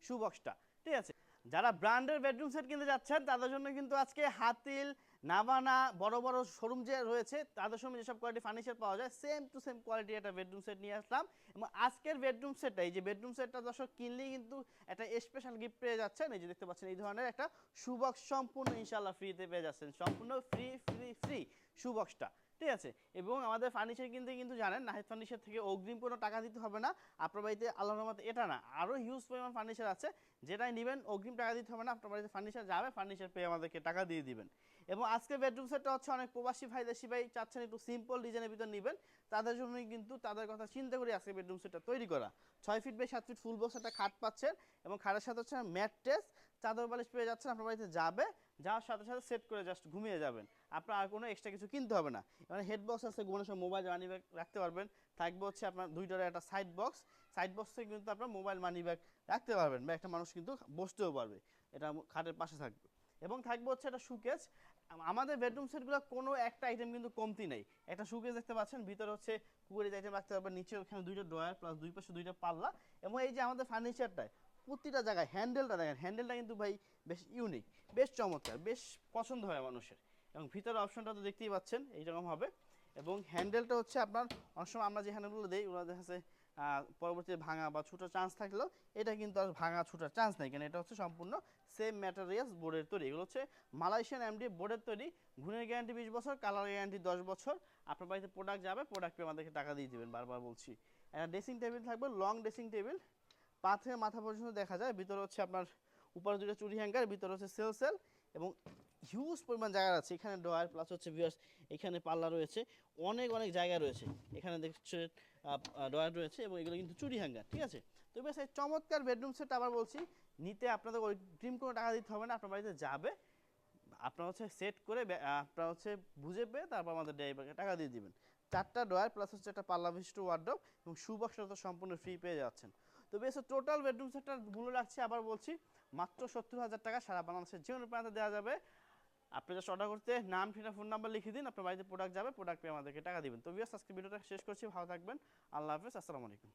শু বক্সটা, ঠিক আছে। যারা ব্র্যান্ডের বেডরুম সেট কিনতে যাচ্ছেন তাদের জন্য কিন্তু আজকে হাতিল, নাভানা বড় বড় শোরুম যে রয়েছে তাদের সময় যেসব কোয়ালিটি ফার্নিচার পাওয়া যায় সেম টু সেম কোয়ালিটি একটা বেডরুম সেট নিয়ে আসলাম। এবং আজকের বেডরুম সেটটা, এই যে বেডরুম সেটটা দর্শক কিনলেই কিন্তু একটা স্পেশাল গিফট পেয়ে যাচ্ছেন। এই যে দেখতে পাচ্ছেন এই ধরনের একটা শু বক্স সম্পূর্ণ ইনশাআল্লাহ ফ্রিতে পেয়ে যাচ্ছেন, সম্পূর্ণ ফ্রি ফ্রি ফ্রি শু বক্সটা, ঠিক আছে। এবং আমাদের ফার্নিচার কিনতে কিন্তু জানেন নাহিদ ফার্নিচার থেকে অগ্রিম কোনো টাকা দিতে হবে না। আপনার বাড়িতে আল্লাহর রহমতে এটা না, আরও হিউজ পরিমাণ ফার্নিচার আছে যেটাই নেবেন অগ্রিম টাকা দিতে হবে না। আপনার বাড়িতে ফার্নিচার যাবে, ফার্নিচার পেয়ে আমাদেরকে টাকা দিয়ে দিবেন। এবং আজকে বেডরুম সেটটা হচ্ছে অনেক প্রবাসী ভাই দেশি ভাই চাচ্ছেন একটু সিম্পল ডিজাইনের ভিতর নেবেন, তাদের জন্যই কিন্তু তাদের কথা চিন্তা করে আজকে বেডরুম সেটটা তৈরি করা। 6 feet by 7 feet full box একটা খাট পাচ্ছেন এবং খাটের সাথে হচ্ছে ম্যাট্রেস, চাদর বালিশ পেয়ে যাচ্ছেন। আপনার বাড়িতে যাবে, যাওয়ার সাথে সাথে সেট করে জাস্ট ঘুমিয়ে যাবেন, আপনার আর কোনো এক্সট্রা কিছু কিনতে হবে না। মানে হেড বক্স আছে, ঘুমানোর সময় মোবাইল মানি ব্যাগ রাখতে পারবেন। থাকবে হচ্ছে আপনার 2 ডোরের একটা সাইড বক্স, সাইড বক্সে কিন্তু আপনার মোবাইল মানি ব্যাগ রাখতে পারবেন বা একটা মানুষ কিন্তু বসতেও পারবে, এটা খাটের পাশে থাকবে। এবং থাকবে হচ্ছে একটা সুকেস। আমাদের বেডরুম সেটগুলো কোনো একটা আইটেম কিন্তু কমতি নেই। একটা সুকেস দেখতে পাচ্ছেন, ভিতরে হচ্ছে কুকুরের আইটেম রাখতে পারবেন, নিচে ওখানে 2টা ড্রয়ার প্লাস 2 পাশে 2টা পাল্লা। এবং এই যে আমাদের ফার্নিচারটায় প্রতিটা জায়গায় হ্যান্ডেলটা দেখেন, হ্যান্ডেলটা কিন্তু ভাই বেশ ইউনিক, বেশ চমৎকার, বেশ পছন্দ হয় মানুষের। এবং ভিতরে অপশনটা তো দেখতেই পাচ্ছেন এইরকম হবে। এবং হ্যান্ডেলটা হচ্ছে আপনার অনেক সময় আমরা যে হ্যান্ডেলগুলো দিই ওগুলো দেখা যাচ্ছে পরবর্তীতে ভাঙা বা ছুটার চান্স থাকলেও এটা কিন্তু আর ভাঙা ছুটার চান্স নেই, কেন এটা হচ্ছে সম্পূর্ণ সেম ম্যাটেরিয়ালস বোর্ডের তৈরি। এগুলো হচ্ছে মালয়েশিয়ান এমডি বোর্ডের তৈরি, ঘুণের গ্যারান্টি 20 বছর, কালার গ্যারান্টি 10 বছর। আপনার বাড়িতে প্রোডাক্ট যাবে, প্রোডাক্ট পেয়ে আমাদেরকে টাকা দিয়ে দেবেন, বারবার বলছি। একটা ড্রেসিং টেবিল থাকবে, লং ড্রেসিং টেবিল, পা থেকে মাথা পর্যন্ত দেখা যায়। ভিতরে হচ্ছে আপনার উপরে 2টা চুরি হ্যাঙ্গার, ভিতরে হচ্ছে সেল এবং হিউজ পরিমাণ জায়গা আছে। এখানে ড্রয়ার প্লাস হচ্ছে ভিউয়ার্স, এখানে পাল্লা রয়েছে, অনেক অনেক জায়গা রয়েছে। এখানে দেখছে ড্রয়ার রয়েছে এবং এগুলো কিন্তু চুরি হ্যাঙ্গার, ঠিক আছে। তো বেশ এই চমৎকার বেডরুম সেট আবার বলছি নিতে আপনাদের ওই ড্রিম কোনো টাকা দিতে হবে না। আপনার বাড়িতে যাবে, আপনার হচ্ছে সেট করে আপনার হচ্ছে বুঝে পেয়ে তারপর আমাদের ড্রাইভারকে টাকা দিয়ে দিবেন। 4টা ড্রয়ার প্লাস হচ্ছে একটা পাল্লা বিশিষ্ট ওয়ার্ডরোব এবং শু বক্সটা তো সম্পূর্ণ ফ্রি পেয়ে যাচ্ছেন। তো বেশ টোটাল বেডরুম সেটটার মূল্য রাখছি আবার বলছি মাত্র 70,000 টাকা, সারা বাংলাদেশের যে কোনো প্রান্তে দেওয়া যাবে। আপনি জাস্ট অর্ডার করতে নাম, ঠিকানা, ফোন নাম্বার লিখে দিন, আপনার বাড়িতে প্রোডাক্ট যাবে, প্রোডাক্ট পেয়ে আমাদেরকে টাকা দিবেন। তো ভিউয়ার্স আজকে ভিডিওটা শেষ করছি, ভালো থাকবেন, আল্লাহ হাফেজ, আসসালামু আলাইকুম।